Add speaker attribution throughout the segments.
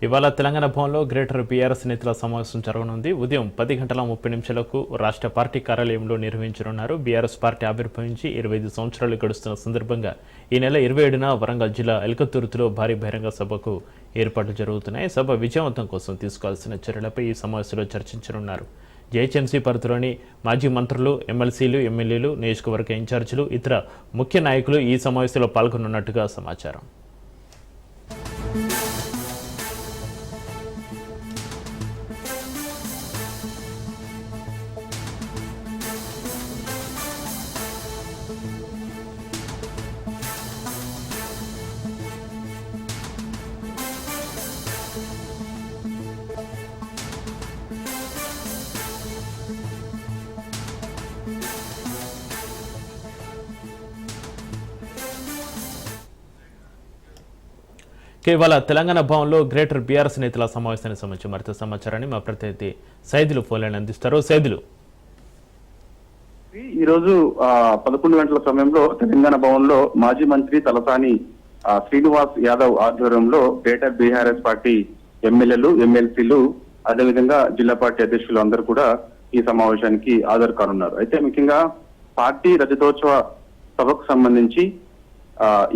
Speaker 1: ఇవాళ తెలంగాణ భవన్లో greater BRS నేతల సమావేశం జరగనుంది. ఉదయం 10:30 రాష్ట్ర పార్టీ కార్యాలయంలో నిర్వహించనున్నారు. బీఆర్ఎస్ పార్టీ ఆవిర్భవించి 25 సంవత్సరాలు గడుస్తున్న సందర్భంగా ఈ నెల 27న వరంగల్ జిల్లా ఎల్కతుర్తిలో భారీ బహిరంగ సభకు ఏర్పాట్లు జరుగుతున్నాయి. సభ విజయవంతం కోసం తీసుకోవాల్సిన చర్యలపై ఈ సమావేశంలో చర్చించనున్నారు. జేహెచ్ఎంసీ పరిధిలోని మాజీ మంత్రులు, ఎమ్మెల్సీలు, ఎమ్మెల్యేలు, నియోజకవర్గ ఇన్ఛార్జీలు, ఇతర ముఖ్య నాయకులు ఈ సమావేశంలో పాల్గొనున్నట్టుగా సమాచారం. ఇవాళ తెలంగాణ భవన్లో గ్రేటర్ బీఆర్ఎస్ నేతల సమావేశానికి సంబంధించి మరింత సమాచారాన్ని మా ప్రతినిధి సైదులు ఫోన్లైన్ అందిస్తారు. సైదులు,
Speaker 2: ఈరోజు 11 గంటల సమయంలో తెలంగాణ భవన్ లో మాజీ మంత్రి తలసాని శ్రీనివాస్ యాదవ్ ఆధ్వర్యంలో గ్రేటర్ బీఆర్ఎస్ పార్టీ ఎమ్మెల్యేలు, ఎమ్మెల్సీలు, అదేవిధంగా జిల్లా పార్టీ అధ్యక్షులు అందరూ కూడా ఈ సమావేశానికి హాజరు కానున్నారు. అయితే ముఖ్యంగా పార్టీ రజతోత్సవ సభకు సంబంధించి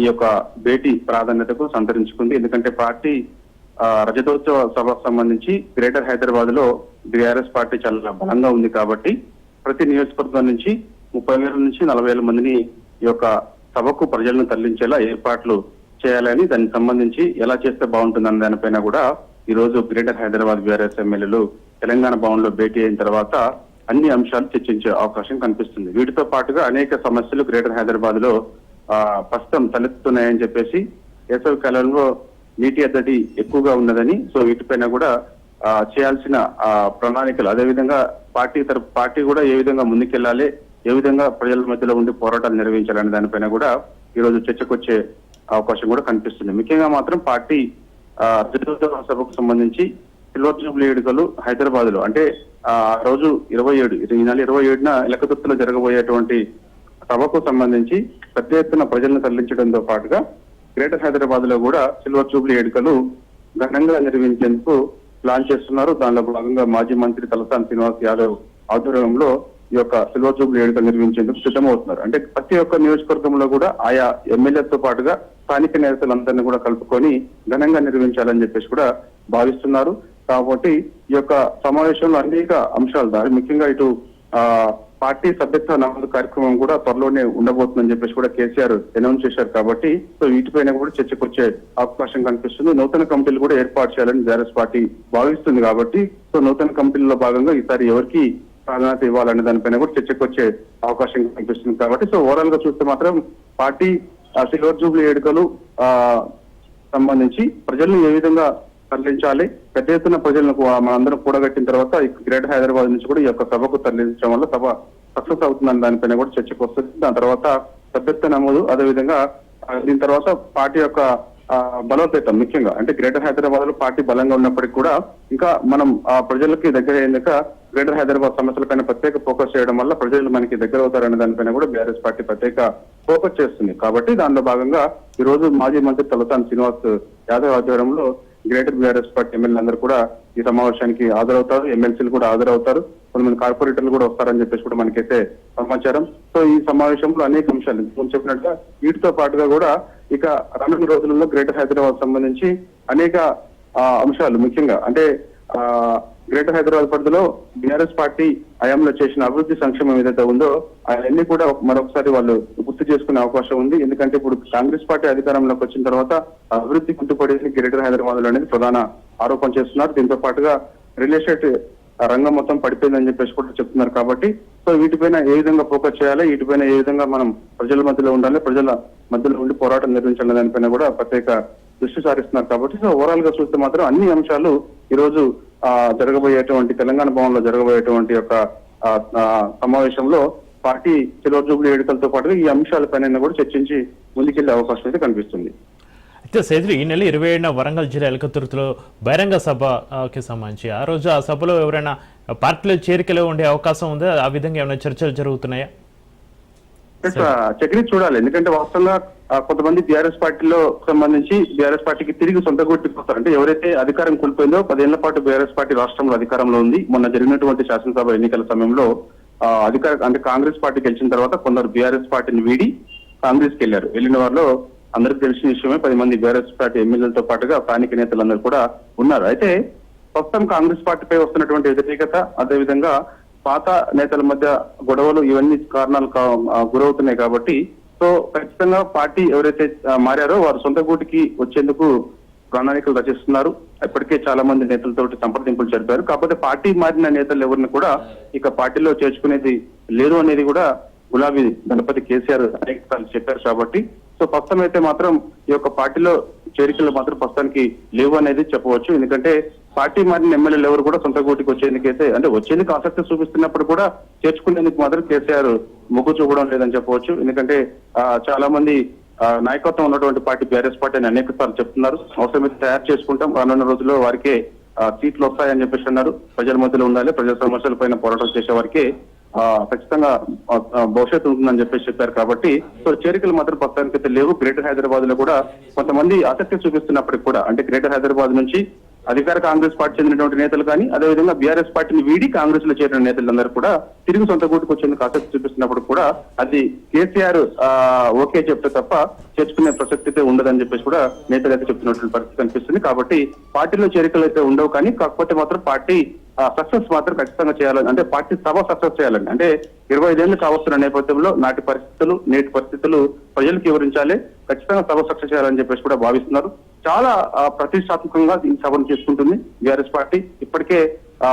Speaker 2: ఈ యొక్క భేటీ ప్రాధాన్యతకు సంతరించుకుంది. ఎందుకంటే పార్టీ రజతోత్సవ సభకు సంబంధించి గ్రేటర్ హైదరాబాద్ లో బీఆర్ఎస్ పార్టీ చాలా బలంగా ఉంది కాబట్టి ప్రతి నియోజకవర్గం నుంచి 30,000 నుంచి 40,000 మందిని ఈ యొక్క సభకు ప్రజలను తరలించేలా ఏర్పాట్లు చేయాలని, దానికి సంబంధించి ఎలా చేస్తే బాగుంటుందన్న దానిపైన కూడా ఈ రోజు గ్రేటర్ హైదరాబాద్ బీఆర్ఎస్ ఎమ్మెల్యేలు తెలంగాణ భవన్ లో భేటీ అయిన తర్వాత అన్ని అంశాలు చర్చించే అవకాశం కనిపిస్తుంది. వీటితో పాటుగా అనేక సమస్యలు గ్రేటర్ హైదరాబాద్ లో ప్రస్తుతం తలెత్తుతున్నాయని చెప్పేసి, వేసవి కాలంలో నీటి ఎద్దడి ఎక్కువగా ఉన్నదని, సో వీటిపైన కూడా చేయాల్సిన ప్రణాళికలు, అదేవిధంగా పార్టీ కూడా ఏ విధంగా ముందుకెళ్లాలి, ఏ విధంగా ప్రజల మధ్యలో ఉండి పోరాటాలు నిర్వహించాలనే దానిపైన కూడా ఈ రోజు చర్చకొచ్చే అవకాశం కూడా కనిపిస్తుంది. ముఖ్యంగా మాత్రం పార్టీ రజతోత్సవ సభకు సంబంధించి సిల్వర్ జూబ్లీ వేడుకలు హైదరాబాద్ లో అంటే రోజు 27 ఈ నెల 27న ఎలకతుర్తిలో జరగబోయేటువంటి సభకు సంబంధించి పెద్ద ఎత్తున ప్రజలను తరలించడంతో పాటుగా గ్రేటర్ హైదరాబాద్ లో కూడా సిల్వర్ జూబ్లీ వేడుకలు ఘనంగా నిర్వహించేందుకు ప్లాన్ చేస్తున్నారు. దానిలో భాగంగా మాజీ మంత్రి తలసాని శ్రీనివాస్ యాదవ్ ఆధ్వర్యంలో ఈ యొక్క సిల్వర్ జూబ్లీ వేడుకలు నిర్వహించేందుకు సిద్ధమవుతున్నారు. అంటే ప్రతి ఒక్క నియోజకవర్గంలో కూడా ఆయా ఎమ్మెల్యేతో పాటుగా స్థానిక నేతలందరినీ కూడా కలుపుకొని ఘనంగా నిర్వహించాలని చెప్పేసి కూడా భావిస్తున్నారు. కాబట్టి ఈ యొక్క సమావేశంలో అనేక అంశాలు దారి ముఖ్యంగా ఇటు పార్టీ సభ్యత్వ నమోదు కార్యక్రమం కూడా త్వరలోనే ఉండబోతుందని చెప్పేసి కూడా కేసీఆర్ అనౌన్స్ చేశారు. కాబట్టి సో వీటిపైన కూడా చర్చకు వచ్చే అవకాశం కనిపిస్తుంది. నూతన కమిటీలు కూడా ఏర్పాటు చేయాలని బీఆర్ఎస్ పార్టీ భావిస్తుంది. కాబట్టి సో నూతన కమిటీల్లో భాగంగా ఈసారి ఎవరికి ప్రాధాన్యత ఇవ్వాలనే దానిపైన కూడా చర్చకు వచ్చే అవకాశం కనిపిస్తుంది. కాబట్టి సో ఓవరాల్ గా చూస్తే మాత్రం పార్టీ సిల్వర్ జూబ్లీ వేడుకలు సంబంధించి ప్రజలను ఏ విధంగా తరలించాలి, పెద్ద ఎత్తున ప్రజలను మనందరం కూడగట్టిన తర్వాత గ్రేటర్ హైదరాబాద్ నుంచి కూడా ఈ యొక్క సభకు తరలించడం వల్ల సభ సక్సెస్ అవుతుందని దానిపైన కూడా చర్చకు వస్తుంది. దాని తర్వాత సభ్యత్వ నమోదు, అదేవిధంగా దీని తర్వాత పార్టీ యొక్క బలోపేతం, ముఖ్యంగా అంటే గ్రేటర్ హైదరాబాద్ లో పార్టీ బలంగా ఉన్నప్పటికీ కూడా ఇంకా మనం ప్రజలకి దగ్గర అయ్యేందుక గ్రేటర్ హైదరాబాద్ సమస్యలపైన ప్రత్యేక ఫోకస్ చేయడం వల్ల ప్రజలు మనకి దగ్గర అవుతారనే దానిపైన కూడా బీఆర్ఎస్ పార్టీ ప్రత్యేక ఫోకస్ చేస్తుంది. కాబట్టి దానిలో భాగంగా ఈ రోజు మాజీ మంత్రి తలసాని శ్రీనివాస్ యాదవ్ ఆధ్వర్యంలో గ్రేటర్ బీఆర్ఎస్ పార్టీ ఎమ్మెల్యేలందరూ కూడా ఈ సమావేశానికి హాజరవుతారు. ఎమ్మెల్సీలు కూడా హాజరవుతారు. కొంతమంది కార్పొరేటర్లు కూడా వస్తారని చెప్పేసి కూడా మనకైతే సమాచారం. సో ఈ సమావేశంలో అనేక అంశాలు చెప్పినట్టుగా వీటితో పాటుగా కూడా ఇక రానున్న రోజులలో గ్రేటర్ హైదరాబాద్ సంబంధించి అనేక అంశాలు, ముఖ్యంగా అంటే గ్రేటర్ హైదరాబాద్ పరిధిలో బీఆర్ఎస్ పార్టీ హయాంలో చేసిన అభివృద్ధి సంక్షేమం ఏదైతే ఉందో అవన్నీ కూడా మరొకసారి వాళ్ళు గుర్తు చేసుకునే అవకాశం ఉంది. ఎందుకంటే ఇప్పుడు కాంగ్రెస్ పార్టీ అధికారంలోకి వచ్చిన తర్వాత అభివృద్ధి కుంటుపడేది గ్రేటర్ హైదరాబాద్ లో అనేది ప్రధాన ఆరోపణ చేస్తున్నారు. దీంతో పాటుగా రియల్ ఎస్టేట్ రంగం మొత్తం పడిపోయిందని చెప్పేసి కూడా చెప్తున్నారు. కాబట్టి సో వీటిపైన ఏ విధంగా ఫోకస్ చేయాలి, వీటిపైన ఏ విధంగా మనం ప్రజల మధ్యలో ఉండాలి, ప్రజల మధ్యలో ఉండి పోరాటం నిర్వహించాలి దానిపైన కూడా ప్రత్యేక దృష్టి సారిస్తున్నారు. కాబట్టి సో ఓవరాల్ గా చూస్తే మాత్రం అన్ని అంశాలు ఈ రోజు జరగబోయేటువంటి తెలంగాణ భవన్ లో జరగబోయేటువంటి యొక్క సమావేశంలో పార్టీ సిల్వర్ జూబ్లీ వేడుకలతో పాటుగా ఈ అంశాలపైన కూడా చర్చించి ముందుకెళ్లే అవకాశం అయితే కనిపిస్తుంది.
Speaker 1: అయితే సైదులు, ఈ నెల 27న వరంగల్ జిల్లా ఎల్కతుర్తిలో బహిరంగ సభకి సంబంధించి ఆ రోజు ఆ సభలో ఎవరైనా పార్టీలో చేరికలో ఉండే అవకాశం ఉందా? ఆ విధంగా ఏమైనా చర్చలు జరుగుతున్నాయా?
Speaker 2: చక్రి చూడాలి. ఎందుకంటే వాస్తవంగా కొంతమంది బీఆర్ఎస్ పార్టీలో సంబంధించి బీఆర్ఎస్ పార్టీకి తిరిగి సొంత గుర్తికి వస్తారు. అంటే ఎవరైతే అధికారం కోల్పోయిందో 10 ఏళ్ల పాటు బీఆర్ఎస్ పార్టీ రాష్ట్రంలో అధికారంలో ఉంది. మొన్న జరిగినటువంటి శాసనసభ ఎన్నికల సమయంలో అంటే కాంగ్రెస్ పార్టీ గెలిచిన తర్వాత కొందరు బీఆర్ఎస్ పార్టీని వీడి కాంగ్రెస్ కి వెళ్లారు. వెళ్లిన వారిలో అందరికి తెలిసిన విషయమే 10 మంది బీఆర్ఎస్ పార్టీ ఎమ్మెల్యేలతో పాటుగా స్థానిక నేతలందరూ కూడా ఉన్నారు. అయితే ప్రస్తుతం కాంగ్రెస్ పార్టీపై వస్తున్నటువంటి వ్యతిరేకత, అదేవిధంగా పాత నేతల మధ్య గొడవలు, ఇవన్నీ కారణాలు గురవుతున్నాయి కాబట్టి సో ఖచ్చితంగా పార్టీ ఎవరైతే మారారో వారు సొంత గూటికి వచ్చేందుకు ప్రణాళికలు రచిస్తున్నారు. ఇప్పటికే చాలా మంది నేతలతోటి సంప్రదింపులు జరిపారు. కాకపోతే పార్టీ మారిన నేతలు ఎవరిని కూడా ఇక పార్టీలో చేర్చుకునేది లేదు అనేది కూడా గులాబీ గణపతి కేసీఆర్ అనేక సార్లు చెప్పారు. కాబట్టి సో ప్రస్తుతం అయితే మాత్రం ఈ యొక్క పార్టీలో చేరికలు మాత్రం ప్రస్తుతానికి లేవు అనేది చెప్పవచ్చు. ఎందుకంటే పార్టీ మారిన ఎమ్మెల్యేలు ఎవరు కూడా సొంత గూటికి వచ్చేందుకైతే అంటే వచ్చేందుకు ఆసక్తి చూపిస్తున్నప్పుడు కూడా చేర్చుకునేందుకు మాత్రం కేసీఆర్ మొగ్గు చూపడం లేదని చెప్పవచ్చు. ఎందుకంటే చాలా మంది నాయకత్వం ఉన్నటువంటి పార్టీ బీఆర్ఎస్ పార్టీ అని అనేక సార్లు చెప్తున్నారు. అవసరమైతే తయారు చేసుకుంటాం, రానున్న రోజుల్లో వారికే సీట్లు వస్తాయని చెప్పేసి అన్నారు. ప్రజల మధ్యలో ఉండాలి, ప్రజా సమస్యల పైన పోరాటం చేసే వారికి ఖచ్చితంగా భవిష్యత్తు ఉంటుందని చెప్పేసి చెప్పారు. కాబట్టి సో చేరికలు మాత్రం ప్రస్తుతానికి అయితే లేవు. గ్రేటర్ హైదరాబాద్ లో కూడా కొంతమంది ఆసక్తి చూపిస్తున్నప్పటికీ కూడా అంటే గ్రేటర్ హైదరాబాద్ నుంచి అధికార కాంగ్రెస్ పార్టీ చెందినటువంటి నేతలు కానీ అదేవిధంగా బీఆర్ఎస్ పార్టీని వీడి కాంగ్రెస్ లో చేరిన నేతలందరూ కూడా తిరిగి సొంత గూటికి వచ్చేందుకు ఆసక్తి చూపిస్తున్నప్పుడు కూడా అది కేసీఆర్ ఓకే చెప్తే తప్ప చేర్చుకునే ప్రసక్తి అయితే ఉండదని చెప్పేసి కూడా నేతలు అయితే చెప్తున్నటువంటి పరిస్థితి కనిపిస్తుంది. కాబట్టి పార్టీలో చేరికలు అయితే ఉండవు, కానీ కాకపోతే మాత్రం పార్టీ సక్సెస్ మాత్రం ఖచ్చితంగా చేయాలని, అంటే పార్టీ సభ సక్సెస్ చేయాలని, అంటే 25 ఏళ్లు కావస్తున్న నేపథ్యంలో నాటి పరిస్థితులు నేటి పరిస్థితులు ప్రజలకు వివరించాలి, ఖచ్చితంగా సభ సక్సెస్ చేయాలని చెప్పేసి కూడా భావిస్తున్నారు. చాలా ప్రతిష్టాత్మకంగా ఈ సభను చేసుకుంటుంది బీఆర్ఎస్ పార్టీ. ఇప్పటికే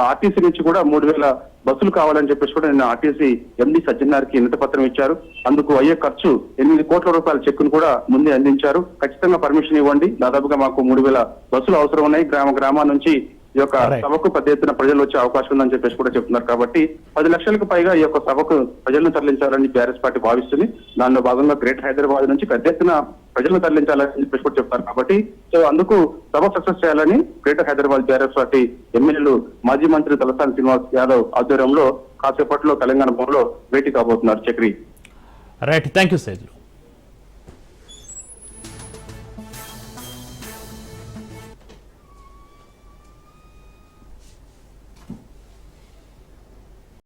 Speaker 2: ఆర్టీసీ నుంచి కూడా 3000 బస్సులు కావాలని చెప్పేసి కూడా నిన్న ఆర్టీసీ ఎండీ సజ్జనార్కి వినతి పత్రం ఇచ్చారు. అందుకు అయ్యే ఖర్చు 8 కోట్ల రూపాయల చెక్కును కూడా ముందే అందించారు. ఖచ్చితంగా పర్మిషన్ ఇవ్వండి, దాదాపుగా మాకు 3000 బస్సులు అవసరం ఉన్నాయి, గ్రామాల నుంచి ఈ యొక్క సభకు పెద్ద ఎత్తున ప్రజలు వచ్చే అవకాశం ఉందని చెప్పేసి కూడా చెప్తున్నారు. కాబట్టి 10 లక్షలకు పైగా ఈ యొక్క సభకు ప్రజలను తరలించాలని బీఆర్ఎస్ పార్టీ భావిస్తుంది. దానిలో భాగంగా గ్రేటర్ హైదరాబాద్ నుంచి పెద్ద ఎత్తున ప్రజలను తరలించాలని చెప్పేసి కూడా చెప్తారు. కాబట్టి సో అందుకు సభ సక్సెస్ చేయాలని గ్రేటర్ హైదరాబాద్ బీఆర్ఎస్ పార్టీ ఎమ్మెల్యేలు మాజీ మంత్రి తలసాని శ్రీనివాస్ యాదవ్ ఆధ్వర్యంలో కాసేపట్లో తెలంగాణ భవన్లో భేటీ కాబోతున్నారు. Chakri.
Speaker 1: Right, thank you size.